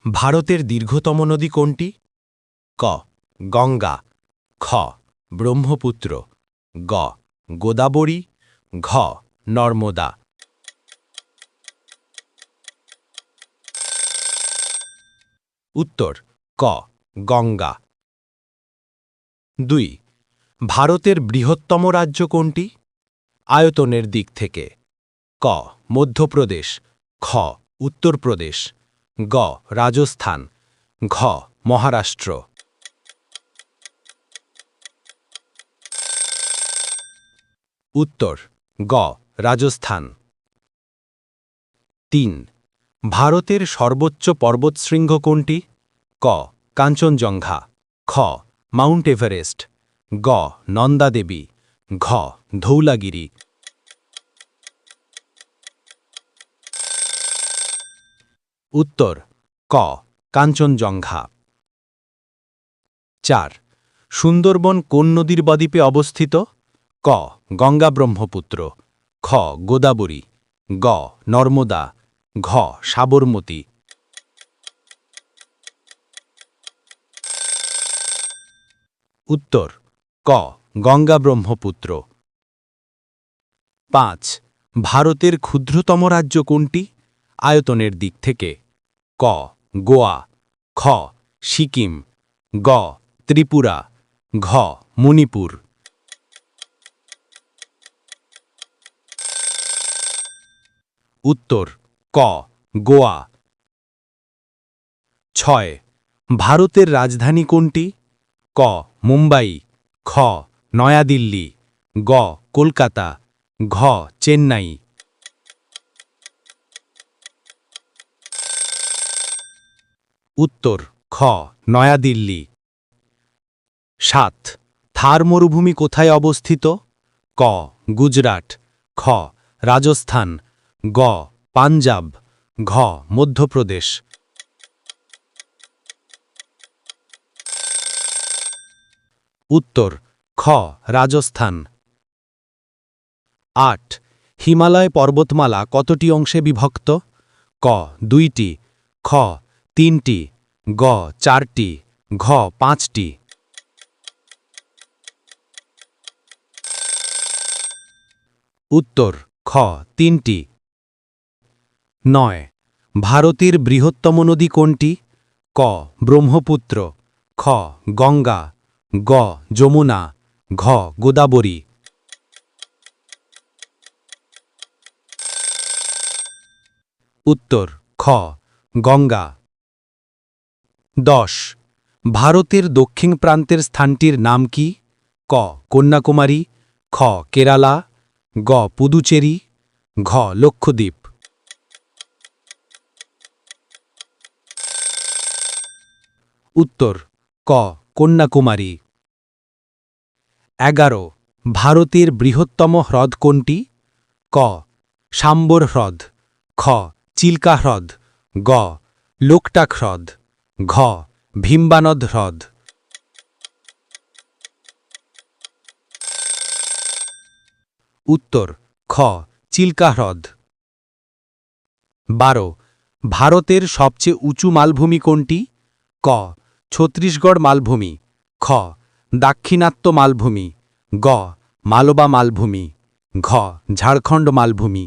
ভারতের দীর্ঘতম নদী কোনটি? ক গঙ্গা, খ ব্রহ্মপুত্র, গ গোদাবরী, ঘ নর্মদা। উত্তর ক গঙ্গা। 2. ভারতের বৃহত্তম রাজ্য কোনটি? আয়তনের দিক থেকে। ক মধ্যপ্রদেশ, খ উত্তরপ্রদেশ, গ রাজস্থান, ঘ মহারাষ্ট্র। উত্তর গ রাজস্থান। 3. ভারতের সর্বোচ্চ পর্বতশৃঙ্গ কোনটি? ক কাঞ্চনজঙ্ঘা, খ মাউন্ট এভারেস্ট, গ নন্দা দেবী, ঘ ধৌলাগিরি। উত্তর ক কাঞ্চনজঙ্ঘা। 4. সুন্দরবন কোন নদীর বদ্বীপে অবস্থিত? ক গঙ্গা ব্রহ্মপুত্র, খ গোদাবরী, গ নর্মদা, ঘ সাবরমতী। উত্তর ক গঙ্গা ব্রহ্মপুত্র। 5. ভারতের ক্ষুদ্রতম রাজ্য কোনটি আয়তনের দিক থেকে? ক গোয়া, খ সিকিম, গ ত্রিপুরা, ঘ মণিপুর। উত্তর ক গোয়া। 6. ভারতের রাজধানী কোনটি? ক মুম্বাই, খ নয়াদিল্লি, গ কলকাতা, ঘ চেন্নাই। উত্তর খ নয়াদিল্লি। 7. থার মরুভূমি কোথায় অবস্থিত? ক গুজরাট, খ রাজস্থান, গ পাঞ্জাব, ঘ মধ্যপ্রদেশ। উত্তর খ রাজস্থান। 8. হিমালয় পর্বতমালা কতটি অংশে বিভক্ত? ক 2টি, খ 3টি, গ 4টি, ঘ 5টি। উত্তর খ 3টি। 9. ভারতের বৃহত্তম নদী কোনটি? ক ব্রহ্মপুত্র, খ গঙ্গা, গ যমুনা, ঘ গোদাবরী। উত্তর খ গঙ্গা। 10. ভারতের দক্ষিণ প্রান্তের স্থানটির নাম কি? ক কন্যাকুমারী, খ কেরালা, গ পুদুচেরি, ঘ লক্ষদ্বীপ। উত্তর ক কন্যাকুমারী। 11. ভারতের বৃহত্তম হ্রদ কোনটি? ক সাম্বর হ্রদ, খ চিল্কা হ্রদ, গ লোকটাক হ্রদ, ঘ ভীমবানদ হ্রদ। উত্তর খ চিল্কা হ্রদ। 12. ভারতের সবচেয়ে উঁচু মালভূমি কোনটি? ক ছত্তিশগড় মালভূমি, খ দাক্ষিণাত্য মালভূমি, গ মালবা মালভূমি, ঘ ঝাড়খণ্ড মালভূমি।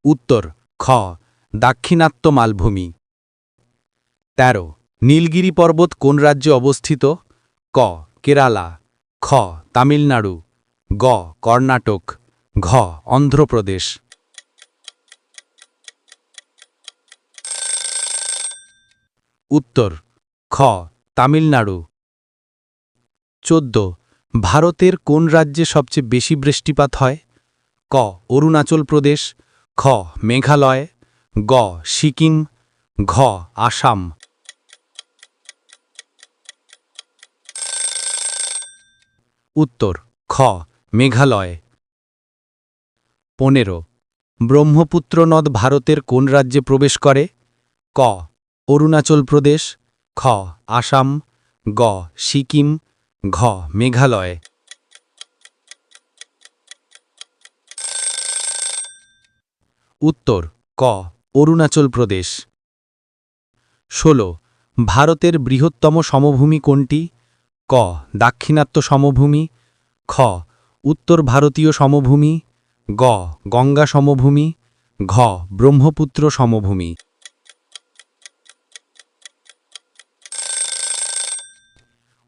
উত্তর খ দাক্ষিণাত্য মালভূমি। 13. নীলগিরি পর্বত কোন রাজ্যে অবস্থিত? ক কেরালা, খ তামিলনাড়ু, গ কর্ণাটক, ঘ অন্ধ্রপ্রদেশ। উত্তর খ তামিলনাড়ু। 14. ভারতের কোন রাজ্যে সবচেয়ে বেশি বৃষ্টিপাত হয়? ক অরুণাচল প্রদেশ, খ মেঘালয়, গ সিকিম, ঘ আসাম। উত্তর খ মেঘালয়। 15. ব্রহ্মপুত্র নদ ভারতের কোন রাজ্যে প্রবেশ করে? ক অরুণাচল প্রদেশ, খ আসাম, গ সিকিম, ঘ মেঘালয়। উত্তর ক অরুণাচল প্রদেশ। 16 ভারতের বৃহত্তম সমভূমি কোনটি? ক দাক্ষিণাত্য সমভূমি, খ উত্তর ভারতীয় সমভূমি, গ গঙ্গা সমভূমি, ঘ ব্রহ্মপুত্র সমভূমি।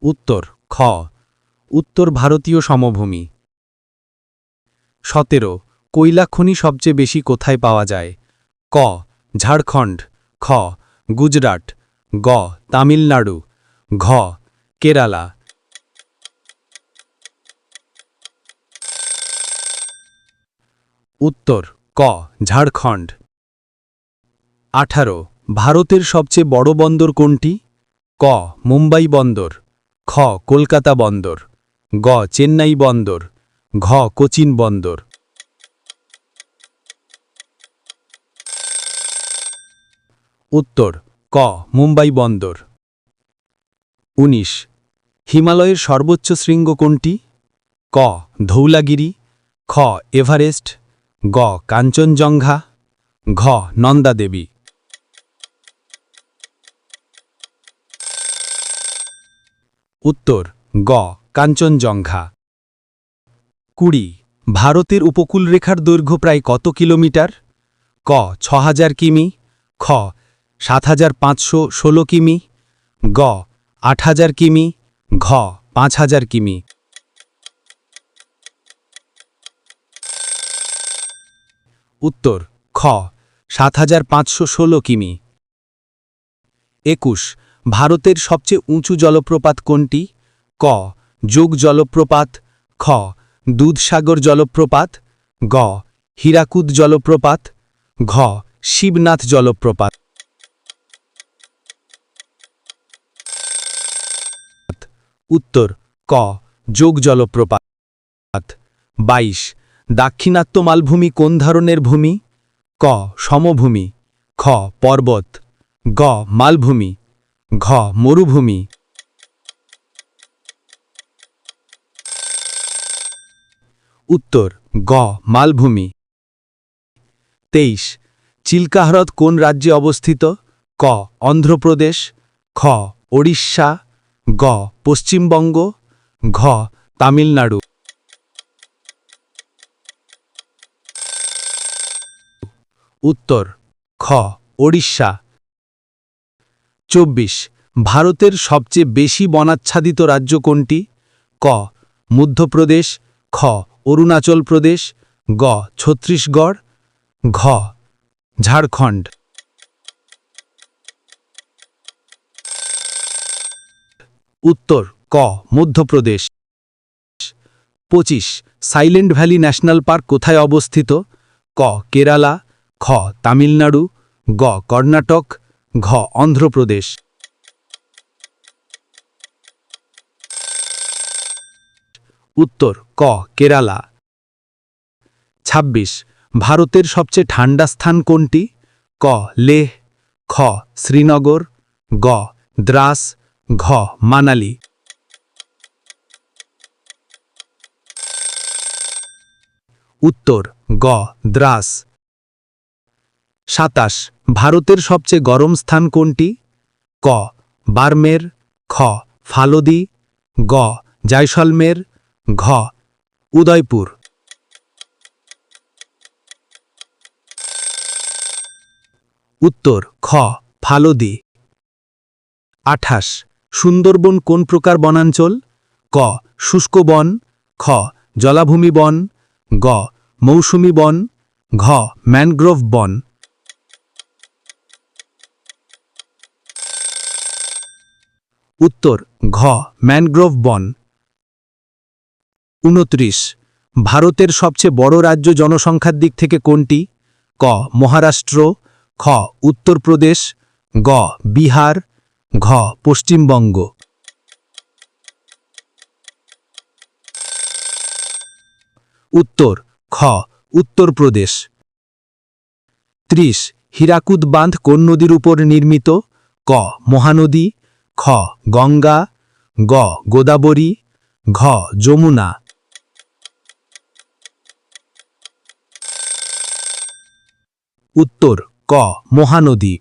উত্তর খ উত্তর ভারতীয় সমভূমি। 17 কয়লা খনি সবচেয়ে বেশি কোথায় পাওয়া যায়? ক ঝাড়খণ্ড, খ গুজরাট, গ তামিলনাড়ু, ঘ কেরালা। উত্তর ক ঝাড়খণ্ড। 18 ভারতের সবচেয়ে বড় বন্দর কোনটি? ক মুম্বাই বন্দর, খ কলকাতা বন্দর, গ চেন্নাই বন্দর, ঘ কোচিন বন্দর। উত্তর ক মুম্বাই বন্দর। 19 হিমালয়ের সর্বোচ্চ শৃঙ্গ কোনটি? ক ধৌলাগিরি, খ এভারেস্ট, গ কাঞ্চনজঙ্ঘা, ঘ নন্দা দেবী। উত্তর গ কাঞ্চনজঙ্ঘা। 20 ভারতের উপকূলরেখার দৈর্ঘ্য প্রায় কত কিলোমিটার? ক ৬০০০ কিমি, খ ৭৫১৬ কিমি, গ ৮০০০ কিমি, ঘ ৫০০০ কিমি। উত্তর খ ৭৫১৬ কিমি। 21 ভারতের সবচেয়ে উঁচু জলপ্রপাত কোনটি? ক যোগ জলপ্রপাত, খ দুধসাগর জলপ্রপাত, গ হীরাকুদ জলপ্রপাত, ঘ শিবনাথ জলপ্রপাত। উত্তর ক যোগ জলপ্রপাত। 22 দাক্ষিণাত্য মালভূমি কোন ধরনের ভূমি? ক সমভূমি, খ পর্বত, গ মালভূমি, ঘ মরুভূমি। উত্তর গ মালভূমি। 23 চিল্কা হ্রদ কোন রাজ্যে অবস্থিত? ক অন্ধ্রপ্রদেশ, খ ওড়িশা, গ পশ্চিমবঙ্গ, ঘ তামিলনাড়ু। উত্তর খ ওড়িশা। 24 ভারতের সবচেয়ে বেশি বনাচ্ছাদিত রাজ্য কোনটি? ক মধ্যপ্রদেশ, খ অরুণাচল প্রদেশ, গ ছত্তিশগড়, ঘ ঝাড়খণ্ড। উত্তর ক Madhya Pradesh. 25 silent valley national park কোথায় অবস্থিত? ক কেরালা, খ তামিলনাড়ু, গ কর্ণাটক, ঘ অন্ধ্রপ্রদেশ। উত্তর ক কেরালা। 26 ভারতের সবচেয়ে ঠান্ডা স্থান কোনটি? ক লেহ, খ শ্রীনগর, গ দ্রাস, ঘ মানালি। উত্তর গ দ্রাস। 27 ভারতের সবচেয়ে গরম স্থান কোনটি? ক বারমের, খ ফালোদি, গ জয়সলমের, ঘ উদয়পুর। উত্তর খ ফালোদি। 28 সুন্দরবন কোন প্রকার বনাঞ্চল? ক শুষ্ক বন, খ জলাভূমি বন, গ মৌসুমী বন, ঘ ম্যানগ্রোভ বন। উত্তর ঘ ম্যানগ্রোভ বন। 29 ভারতের সবচেয়ে বড় রাজ্য জনসংখ্যার দিক থেকে কোনটি? ক মহারাষ্ট্র, খ উত্তরপ্রদেশ, গ বিহার, ঘ পশ্চিমবঙ্গ। উত্তর খ উত্তরপ্রদেশ। 30 হীরাকুদ বাঁধ কোন নদীর উপর নির্মিত? ক মহানদী, খ গঙ্গা, গ গোদাবরী, ঘ যমুনা। উত্তর ক মহানদী